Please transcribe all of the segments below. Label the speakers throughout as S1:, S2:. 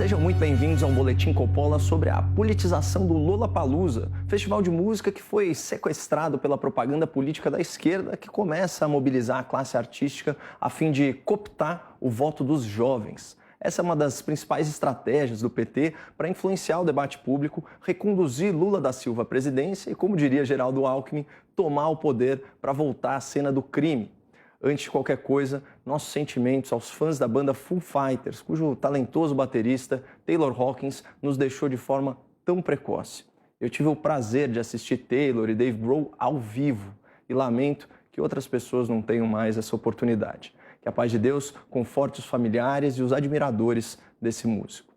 S1: Sejam muito bem-vindos ao Boletim Coppola sobre a politização do Lollapalooza, festival de música que foi sequestrado pela propaganda política da esquerda, que começa a mobilizar a classe artística a fim de cooptar o voto dos jovens. Essa é uma das principais estratégias do PT para influenciar o debate público, reconduzir Lula da Silva à presidência e, como diria Geraldo Alckmin, tomar o poder para voltar à cena do crime. Antes de qualquer coisa, nossos sentimentos aos fãs da banda Foo Fighters, cujo talentoso baterista Taylor Hawkins nos deixou de forma tão precoce. Eu tive o prazer de assistir Taylor e Dave Grohl ao vivo e lamento que outras pessoas não tenham mais essa oportunidade. Que a paz de Deus conforte os familiares e os admiradores desse músico.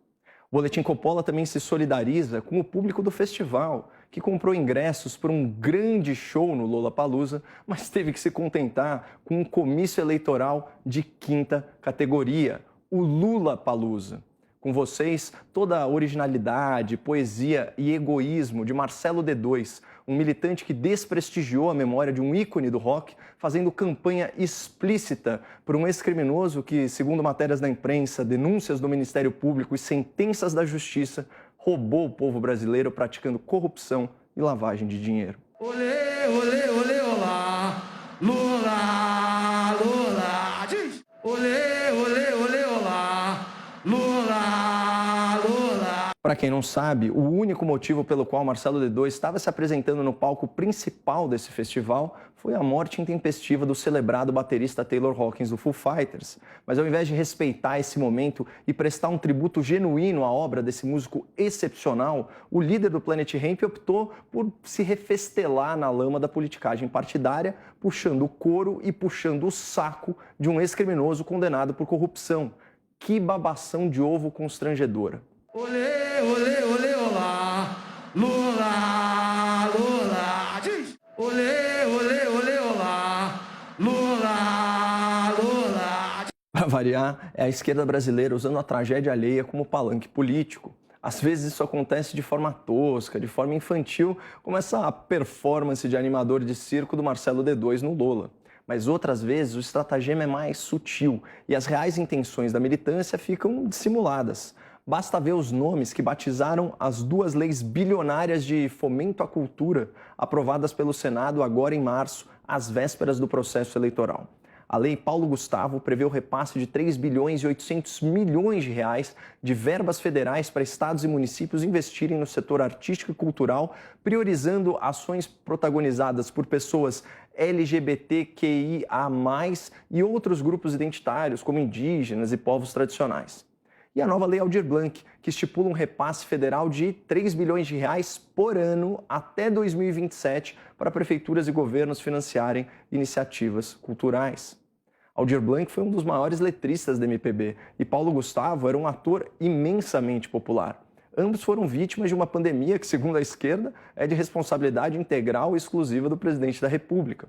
S1: O Boletim Coppola também se solidariza com o público do festival, que comprou ingressos para um grande show no Lollapalooza, mas teve que se contentar com um comício eleitoral de quinta categoria, o Lulapalooza. Com vocês, toda a originalidade, poesia e egoísmo de Marcelo D2, um militante que desprestigiou a memória de um ícone do rock, fazendo campanha explícita por um ex-criminoso que, segundo matérias da imprensa, denúncias do Ministério Público e sentenças da Justiça, roubou o povo brasileiro praticando corrupção e lavagem de dinheiro.
S2: Olê, olê, olê, olá, Lula, Lula, diz! Olê, olê, olê, olá, Lula, Lula.
S1: Para quem não sabe, o único motivo pelo qual Marcelo D2 estava se apresentando no palco principal desse festival foi a morte intempestiva do celebrado baterista Taylor Hawkins do Foo Fighters. Mas ao invés de respeitar esse momento e prestar um tributo genuíno à obra desse músico excepcional, o líder do Planet Hemp optou por se refestelar na lama da politicagem partidária, puxando o couro e puxando o saco de um ex-criminoso condenado por corrupção. Que babação de ovo constrangedora.
S2: Olê, olê, olê, olá, Lula, Lula, diz! Olê, olê, olê, olá, Lula, Lula.
S1: Para variar, é a esquerda brasileira usando a tragédia alheia como palanque político. Às vezes isso acontece de forma tosca, de forma infantil, como essa performance de animador de circo do Marcelo D2 no Lola. Mas outras vezes o estratagema é mais sutil e as reais intenções da militância ficam dissimuladas. Basta ver os nomes que batizaram as duas leis bilionárias de fomento à cultura aprovadas pelo Senado agora em março, às vésperas do processo eleitoral. A Lei Paulo Gustavo prevê o repasse de 3 bilhões e 800 milhões de reais de verbas federais para estados e municípios investirem no setor artístico e cultural, priorizando ações protagonizadas por pessoas LGBTQIA+, e outros grupos identitários, como indígenas e povos tradicionais. E a nova Lei Aldir Blanc, que estipula um repasse federal de 3 bilhões de reais por ano até 2027 para prefeituras e governos financiarem iniciativas culturais. Aldir Blanc foi um dos maiores letristas da MPB e Paulo Gustavo era um ator imensamente popular. Ambos foram vítimas de uma pandemia que, segundo a esquerda, é de responsabilidade integral e exclusiva do presidente da República.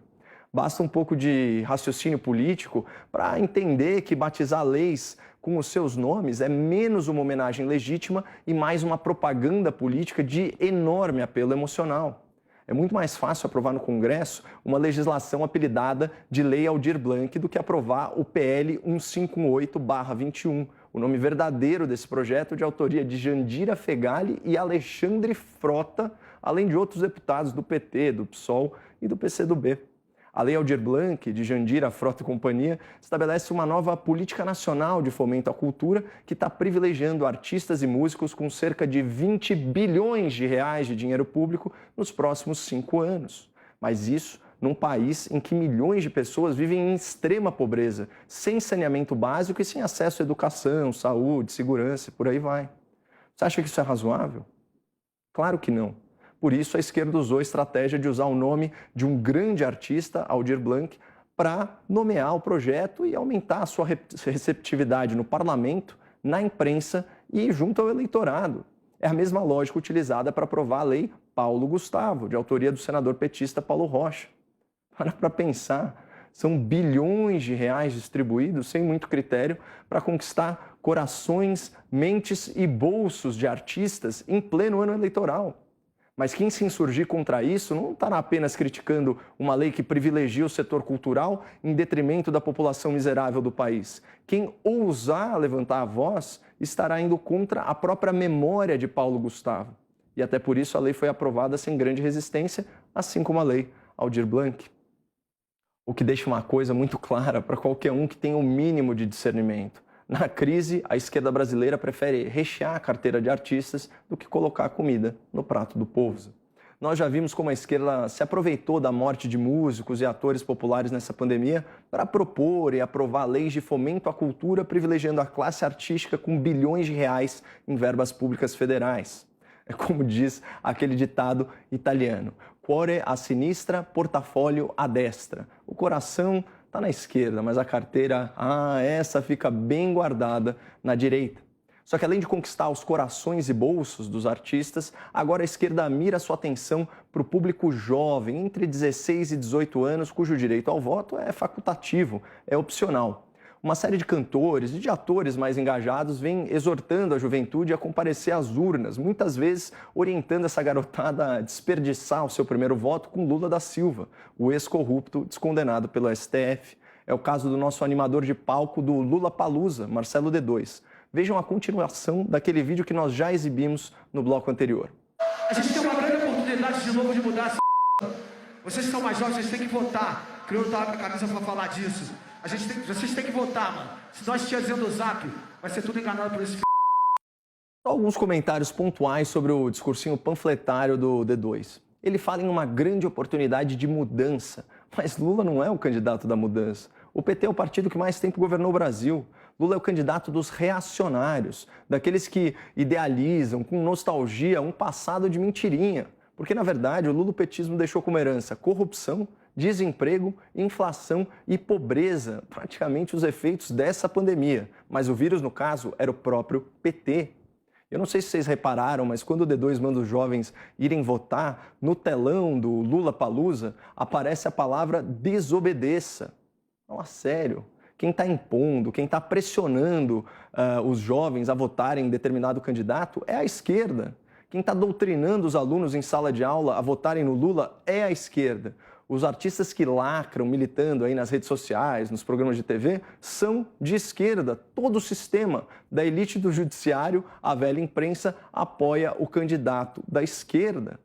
S1: Basta um pouco de raciocínio político para entender que batizar leis com os seus nomes é menos uma homenagem legítima e mais uma propaganda política de enorme apelo emocional. É muito mais fácil aprovar no Congresso uma legislação apelidada de Lei Aldir Blanc do que aprovar o PL 1518/21, o nome verdadeiro desse projeto de autoria de Jandira Fegali e Alexandre Frota, além de outros deputados do PT, do PSOL e do PCdoB. A Lei Aldir Blanc, de Jandira, Frota e companhia, estabelece uma nova política nacional de fomento à cultura que está privilegiando artistas e músicos com cerca de 20 bilhões de reais de dinheiro público nos próximos 5 anos. Mas isso num país em que milhões de pessoas vivem em extrema pobreza, sem saneamento básico e sem acesso à educação, saúde, segurança e por aí vai. Você acha que isso é razoável? Claro que não. Por isso, a esquerda usou a estratégia de usar o nome de um grande artista, Aldir Blanc, para nomear o projeto e aumentar a sua receptividade no parlamento, na imprensa e junto ao eleitorado. É a mesma lógica utilizada para aprovar a Lei Paulo Gustavo, de autoria do senador petista Paulo Rocha. Para pensar, são bilhões de reais distribuídos sem muito critério para conquistar corações, mentes e bolsos de artistas em pleno ano eleitoral. Mas quem se insurgir contra isso não estará apenas criticando uma lei que privilegia o setor cultural em detrimento da população miserável do país. Quem ousar levantar a voz estará indo contra a própria memória de Paulo Gustavo. E até por isso a lei foi aprovada sem grande resistência, assim como a lei Aldir Blanc. O que deixa uma coisa muito clara para qualquer um que tenha o mínimo de discernimento. Na crise, a esquerda brasileira prefere rechear a carteira de artistas do que colocar comida no prato do povo. Nós já vimos como a esquerda se aproveitou da morte de músicos e atores populares nessa pandemia para propor e aprovar leis de fomento à cultura, privilegiando a classe artística com bilhões de reais em verbas públicas federais. É como diz aquele ditado italiano: cuore a sinistra, portafólio a destra. O coração está na esquerda, mas a carteira, essa fica bem guardada na direita. Só que além de conquistar os corações e bolsos dos artistas, agora a esquerda mira sua atenção para o público jovem, entre 16 e 18 anos, cujo direito ao voto é facultativo, é opcional. Uma série de cantores e de atores mais engajados vem exortando a juventude a comparecer às urnas, muitas vezes orientando essa garotada a desperdiçar o seu primeiro voto com Lula da Silva, o ex-corrupto descondenado pelo STF. É o caso do nosso animador de palco do Lollapalooza, Marcelo D2. Vejam a continuação daquele vídeo que nós já exibimos no bloco anterior.
S2: A gente tem uma grande oportunidade de novo de mudar essa. Vocês que são mais jovens, vocês têm que votar. Criou tava com a camisa para falar disso. Vocês têm que votar, mano. Se nós estivermos dizendo o zap, vai ser tudo enganado por esse
S1: Alguns comentários pontuais sobre o discursinho panfletário do D2. Ele fala em uma grande oportunidade de mudança, mas Lula não é o candidato da mudança. O PT é o partido que mais tempo governou o Brasil. Lula é o candidato dos reacionários, daqueles que idealizam com nostalgia um passado de mentirinha. Porque, na verdade, o lulopetismo deixou como herança corrupção, desemprego, inflação e pobreza, praticamente os efeitos dessa pandemia. Mas o vírus, no caso, era o próprio PT. Eu não sei se vocês repararam, mas quando o D2 manda os jovens irem votar, no telão do Lollapalooza aparece a palavra desobedeça. Não, sério. Quem está impondo, quem está pressionando os jovens a votarem em determinado candidato é a esquerda. Quem está doutrinando os alunos em sala de aula a votarem no Lula é a esquerda. Os artistas que lacram, militando aí nas redes sociais, nos programas de TV, são de esquerda. Todo o sistema, da elite do judiciário à velha imprensa, apoia o candidato da esquerda.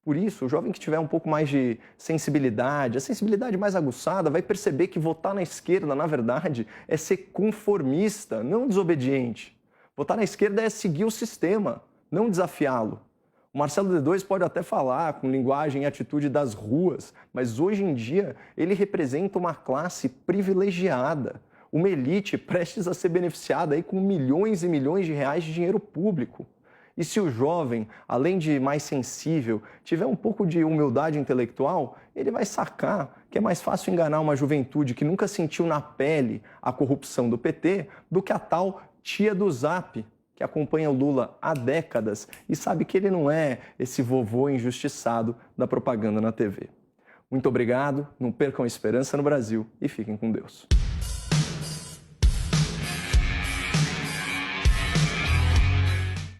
S1: Por isso, o jovem que tiver um pouco mais de sensibilidade, a sensibilidade mais aguçada, vai perceber que votar na esquerda, na verdade, é ser conformista, não desobediente. Votar na esquerda é seguir o sistema, não desafiá-lo. O Marcelo D2 pode até falar com linguagem e atitude das ruas, mas hoje em dia ele representa uma classe privilegiada, uma elite prestes a ser beneficiada aí com milhões e milhões de reais de dinheiro público. E se o jovem, além de mais sensível, tiver um pouco de humildade intelectual, ele vai sacar que é mais fácil enganar uma juventude que nunca sentiu na pele a corrupção do PT do que a tal tia do Zap, que acompanha o Lula há décadas e sabe que ele não é esse vovô injustiçado da propaganda na TV. Muito obrigado, não percam a esperança no Brasil e fiquem com Deus.